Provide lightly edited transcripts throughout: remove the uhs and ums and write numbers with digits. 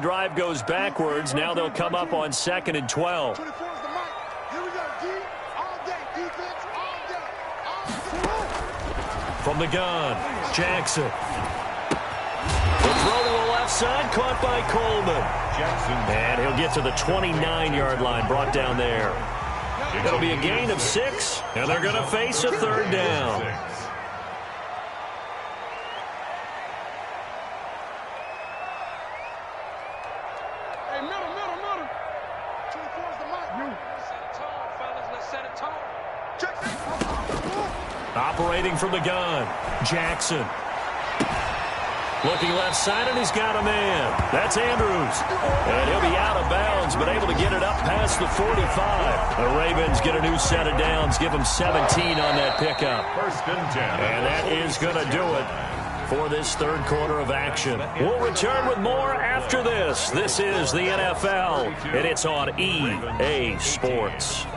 drive goes backwards. Now they'll come up on 2nd and 12. From the gun, Jackson. The throw to the left side, caught by Coleman. And he'll get to the 29-yard line, brought down there. It'll be a gain of 6, and they're going to face a 3rd down. Hey, middle. 24 is the mark. Set a tone, fellas. Let's set a tone. Operating from the gun, Jackson. Looking left side, and he's got a man. That's Andrews. And he'll be out of bounds, but able to get it up past the 45. The Ravens get a new set of downs, give them 17 on that pickup. 1st and 10. And that is going to do it for this 3rd quarter of action. We'll return with more after this. This is the NFL, and it's on EA Sports.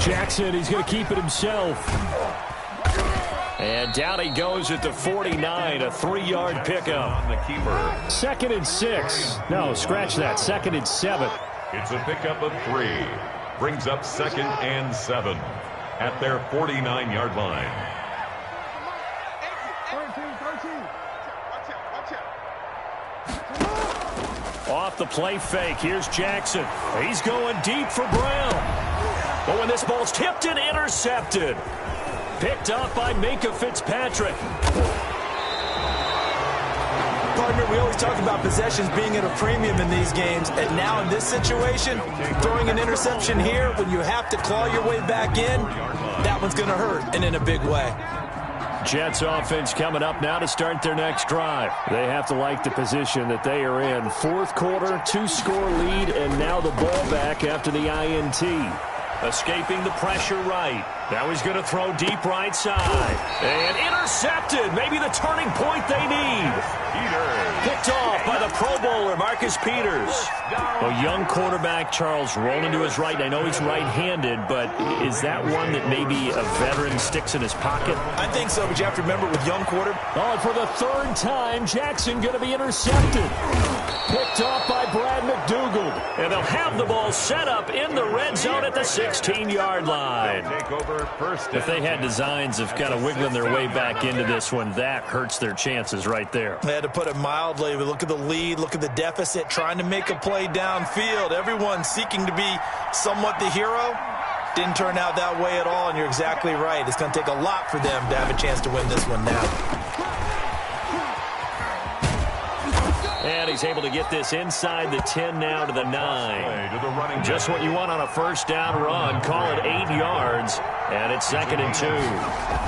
Jackson, he's going to keep it himself. And down he goes at the 49, a 3-yard pickup. On the keeper. 2nd and 6. No, scratch that. 2nd and 7. It's a pickup of 3. Brings up 2nd and 7 at their 49-yard line. 13. Off the play fake, here's Jackson. He's going deep for Brown. But when this ball's tipped and intercepted. Picked up by Minkah Fitzpatrick. Partner, we always talk about possessions being at a premium in these games. And now in this situation, throwing an interception here when you have to claw your way back in, that one's going to hurt, and in a big way. Jets offense coming up now to start their next drive. They have to like the position that they are in. 4th quarter, 2-score lead, and now the ball back after the INT. Escaping the pressure right. Now he's going to throw deep right side. And intercepted. Maybe the turning point they need. Picked off by the Pro Bowler, Marcus Peters. A young quarterback, Charles, rolling to his right. And I know he's right-handed, but is that one that maybe a veteran sticks in his pocket? I think so, but you have to remember with young quarter. Oh, and for the 3rd time, Jackson going to be intercepted. Picked off by Brad McDougald. And they'll have the ball set up in the red zone at the 16-yard line. If they had designs of kind of wiggling their way back into this one, that hurts their chances right there. They had to put it mildly. Look at the lead, look at the deficit, trying to make a play downfield. Everyone seeking to be somewhat the hero. Didn't turn out that way at all, and you're exactly right. It's going to take a lot for them to have a chance to win this one now. And he's able to get this inside the 10 now to the 9. Just what you want on a 1st down run. Call it 8 yards. And it's 2nd and 2.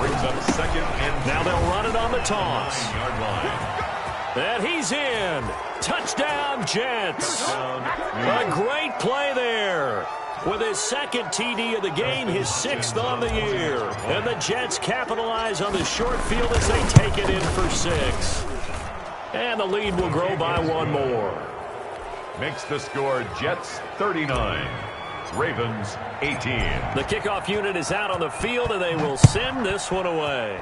Brings up 2nd and now they'll run it on the toss. 9-yard line. And he's in. Touchdown, Jets. A great play there. With his 2nd TD of the game, his 6th on the year. And the Jets capitalize on the short field as they take it in for 6. And the lead will grow by 1 more. Makes the score Jets 39, Ravens 18. The kickoff unit is out on the field, and they will send this one away.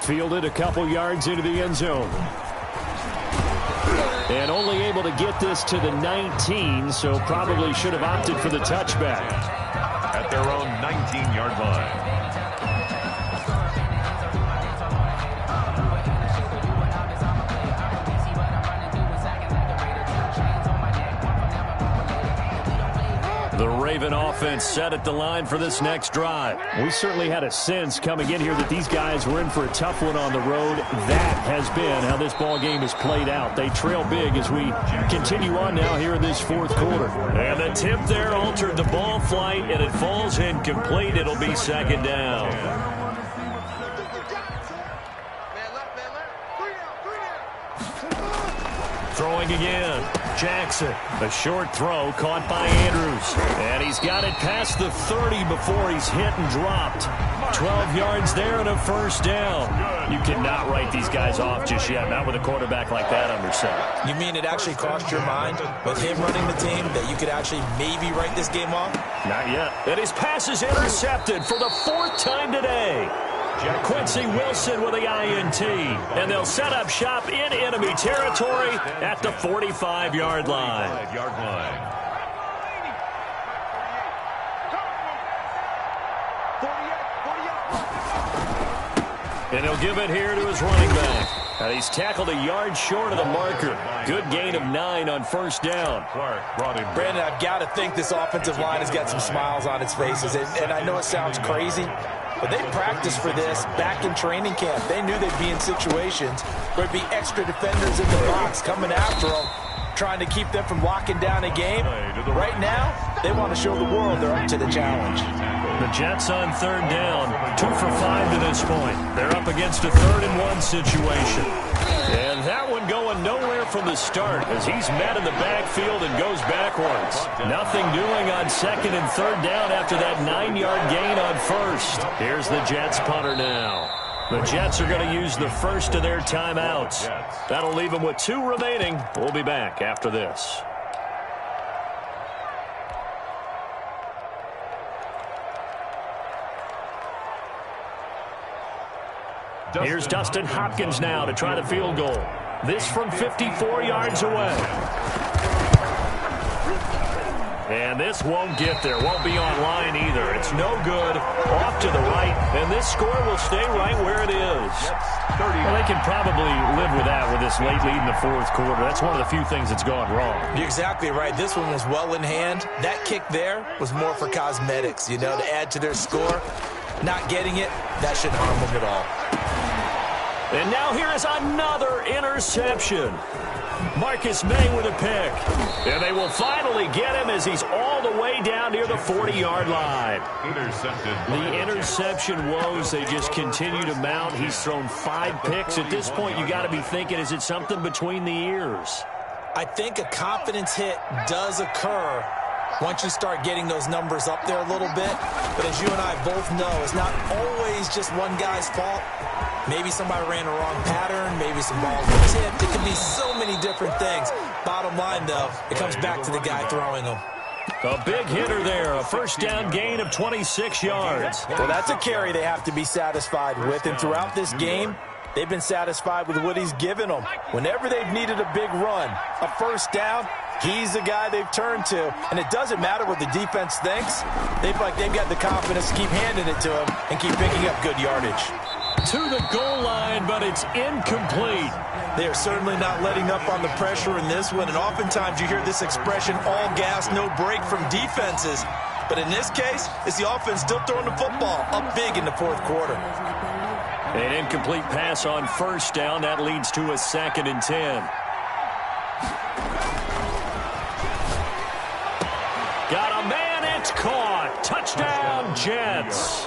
Fielded a couple yards into the end zone. And only able to get this to the 19, so probably should have opted for the touchback. At their own 19-yard line. The Raven offense set at the line for this next drive. We certainly had a sense coming in here that these guys were in for a tough one on the road. That has been how this ball game has played out. They trail big as we continue on now here in this 4th quarter. And the tip there altered the ball flight, and it falls incomplete. It'll be 2nd down. throwing again. Jackson, a short throw caught by Andrews. And he's got it past the 30 before he's hit and dropped. 12 yards there and a first down. You cannot write these guys off just yet, not with a quarterback like that under center. You mean it actually crossed your mind with him running the team that you could actually maybe write this game off? Not yet. And his pass is intercepted for the 4th time today. Quincy Wilson with the INT. And they'll set up shop in enemy territory at the 45-yard line. And he'll give it here to his running back. And he's tackled a yard short of the marker. Good gain of 9 on first down. Brandon, I've got to think this offensive line has got some smiles on its faces. And I know it sounds crazy, but they practiced for this back in training camp. They knew they'd be in situations where there'd be extra defenders in the box coming after them, trying to keep them from locking down a game. Right now, they want to show the world they're up to the challenge. The Jets on 3rd down, 2 for 5 to this point. They're up against a 3rd and 1 situation. And that one going nowhere from the start as he's met in the backfield and goes backwards. Nothing doing on 2nd and 3rd down after that 9-yard gain on 1st. Here's the Jets punter now. The Jets are going to use the first of their timeouts. That'll leave them with 2 remaining. We'll be back after this. Here's Dustin Hopkins now to try the field goal. This from 54 yards away. And this won't get there. Won't be on line either. It's no good. Off to the right. And this score will stay right where it is. Well, they can probably live with that with this late lead in the 4th quarter. That's one of the few things that's gone wrong. You're exactly right. This one was well in hand. That kick there was more for cosmetics, you know, to add to their score. Not getting it, that shouldn't harm them at all. And now here is another interception. Marcus May with a pick. And they will finally get him as he's all the way down near the 40-yard line. Intercepted. The interception woes, they just continue to mount. He's thrown 5 picks. At this point, you got to be thinking, is it something between the ears? I think a confidence hit does occur once you start getting those numbers up there a little bit. But as you and I both know, it's not always just one guy's fault. Maybe somebody ran a wrong pattern. Maybe some balls were tipped. It could be so many different things. Bottom line, though, it comes back to the guy throwing them. A big hitter there. A first down gain of 26 yards. Well, that's a carry they have to be satisfied with. And throughout this game, they've been satisfied with what he's given them. Whenever they've needed a big run, a first down, he's the guy they've turned to. And it doesn't matter what the defense thinks. They feel like they've got the confidence to keep handing it to him and keep picking up good yardage. To the goal line, but it's incomplete. They are certainly not letting up on the pressure in this one. And oftentimes you hear this expression, all gas, no break from defenses. But in this case, it's the offense still throwing the football up big in the 4th quarter. An incomplete pass on first down. That leads to a 2nd and 10. Got a man, it's caught. Touchdown, Jets.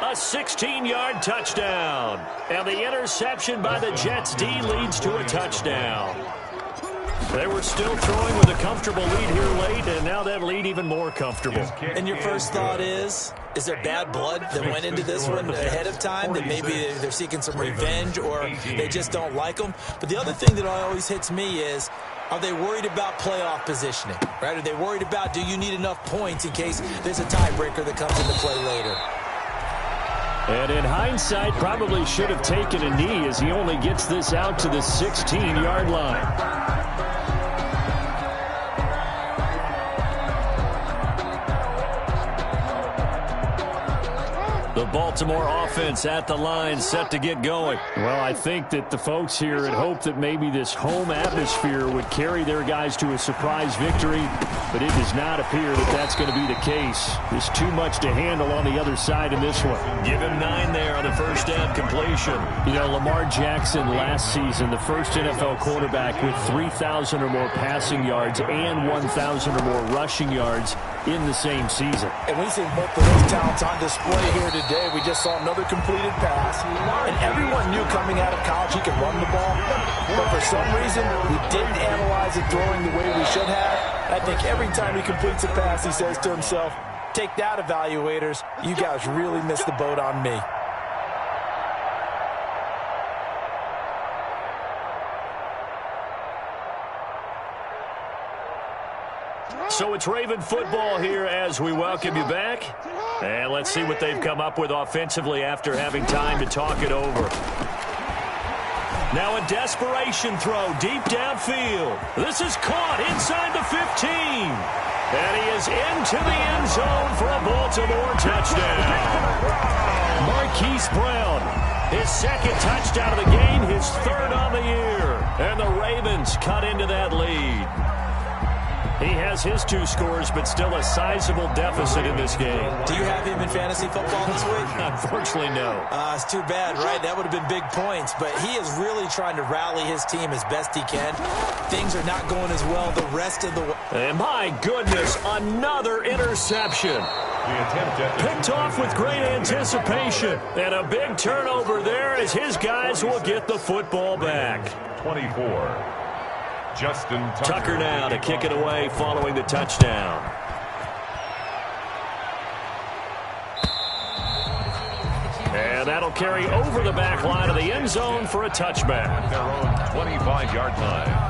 A 16-yard touchdown. And the interception by the Jets D leads to a touchdown. They were still throwing with a comfortable lead here late, and now that lead even more comfortable. And your first thought is there bad blood that went into this one ahead of time, that maybe they're seeking some revenge or they just don't like them? But the other thing that always hits me is, are they worried about playoff positioning? Right? Are they worried about, do you need enough points in case there's a tiebreaker that comes into play later? And in hindsight, probably should have taken a knee as he only gets this out to the 16-yard line. The Baltimore offense at the line, set to get going. Well, I think that the folks here had hoped that maybe this home atmosphere would carry their guys to a surprise victory, but it does not appear that that's going to be the case. There's too much to handle on the other side in this one. Give him 9 there on the first down completion. You know, Lamar Jackson last season, the first NFL quarterback with 3,000 or more passing yards and 1,000 or more rushing yards in the same season. And we see both of those talents on display here today. We just saw another completed pass. And everyone knew coming out of college he could run the ball. But for some reason, we didn't analyze it throwing the way we should have. I think every time he completes a pass, he says to himself, take that, evaluators. You guys really missed the boat on me. So it's Raven football here as we welcome you back. And let's see what they've come up with offensively after having time to talk it over. Now a desperation throw deep downfield. This is caught inside the 15. And he is into the end zone for a Baltimore touchdown. Marquise Brown, his second touchdown of the game, his third on the year. And the Ravens cut into that lead. He has his 2 scores, but still a sizable deficit in this game. Do you have him in fantasy football this week? Unfortunately, no. It's too bad, right? That would have been big points, but he is really trying to rally his team as best he can. Things are not going as well the rest of the way. And my goodness, another interception. Picked off with great anticipation. And a big turnover there as his guys will get the football back. 24. Justin Tucker now to kick it away following the touchdown. And that'll carry over the back line of the end zone for a touchback. Their own 25-yard line.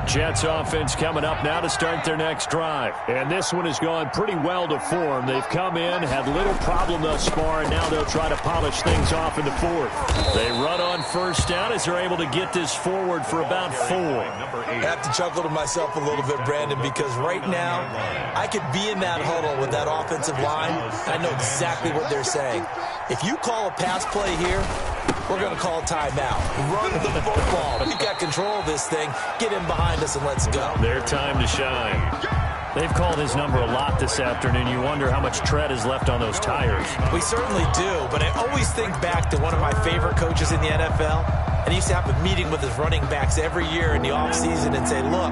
Jets offense coming up now to start their next drive. And this one has gone pretty well to form. They've come in, had little problem thus far, and now they'll try to polish things off in the fourth. They run on first down as they're able to get this forward for about 4. I have to chuckle to myself a little bit, Brandon, because right now I could be in that huddle with that offensive line. I know exactly what they're saying. If you call a pass play here, we're going to call timeout. Run the football. We've got control of this thing. Get in behind us and let's go. Their time to shine. They've called his number a lot this afternoon. You wonder how much tread is left on those tires. We certainly do, but I always think back to one of my favorite coaches in the NFL, and he used to have a meeting with his running backs every year in the offseason and say, look,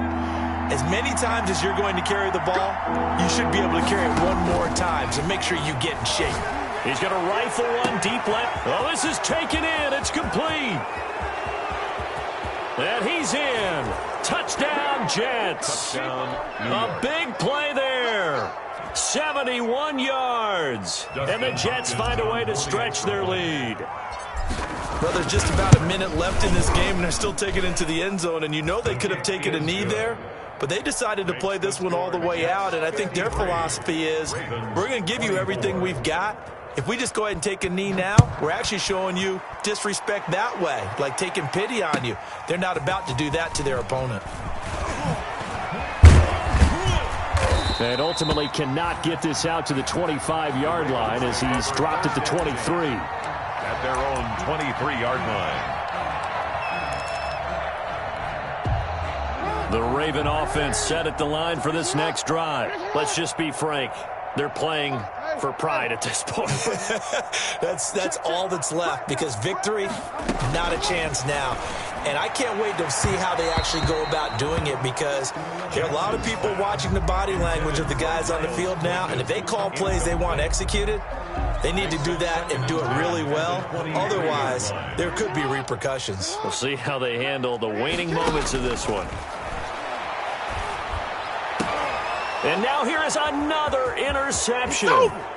as many times as you're going to carry the ball, you should be able to carry it one more time, so make sure you get in shape. He's going to rifle one deep left. Oh, this is taken in. It's complete. And he's in. Touchdown, Jets. A big play there. 71 yards. And the Jets find a way to stretch their lead. Well, there's just about a minute left in this game, and they're still taking it into the end zone. And you know they could have taken a knee there, but they decided to play this one all the way out. And I think their philosophy is, we're going to give you everything we've got. If we just go ahead and take a knee now, we're actually showing you disrespect that way, like taking pity on you. They're not about to do that to their opponent. And ultimately cannot get this out to the 25-yard line as he's dropped at the 23. At their own 23-yard line. The Raven offense set at the line for this next drive. Let's just be frank. They're playing for pride at this point. That's all that's left, because victory, not a chance now. And I can't wait to see how they actually go about doing it, because there are a lot of people watching the body language of the guys on the field now, and if they call plays they want executed, they need to do that and do it really well. Otherwise, there could be repercussions. We'll see how they handle the waning moments of this one. And now here is another interception.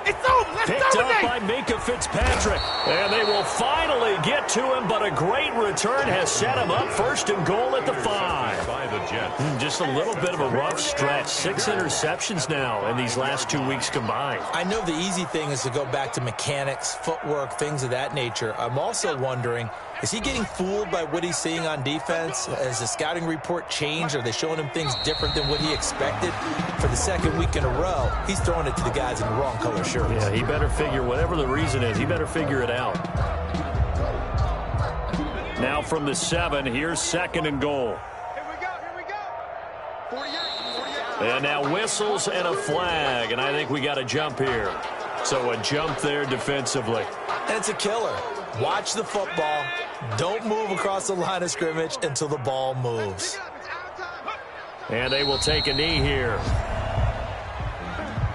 It's over. Let's Picked dominate. up by Minka Fitzpatrick. And they will finally get to him, but a great return has set him up first and goal at the 5. By the Jets. Just a little bit of a rough stretch. 6 interceptions now in these last 2 weeks combined. I know the easy thing is to go back to mechanics, footwork, things of that nature. I'm also wondering, is he getting fooled by what he's seeing on defense? Has the scouting report changed? Are they showing him things different than what he expected? For the second week in a row, he's throwing it to the guys in the wrong color shirts. Yeah, he better figure, whatever the reason is, he better figure it out. Now from the 7, here's 2nd and goal. Here we go. 48. And now whistles and a flag, and I think we got a jump here. So a jump there defensively. And it's a killer. Watch the football. Don't move across the line of scrimmage until the ball moves. And they will take a knee here.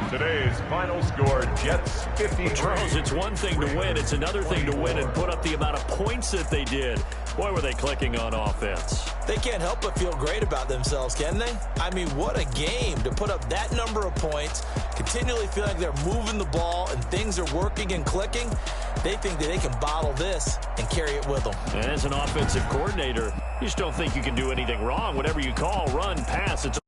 Today's final score, Jets 53. Charles, it's one thing to win. It's another thing to win and put up the amount of points that they did. Boy, were they clicking on offense. They can't help but feel great about themselves, can they? I mean, what a game to put up that number of points, continually feel like they're moving the ball and things are working and clicking. They think that they can bottle this and carry it with them. And as an offensive coordinator, you just don't think you can do anything wrong. Whatever you call, run, pass, it's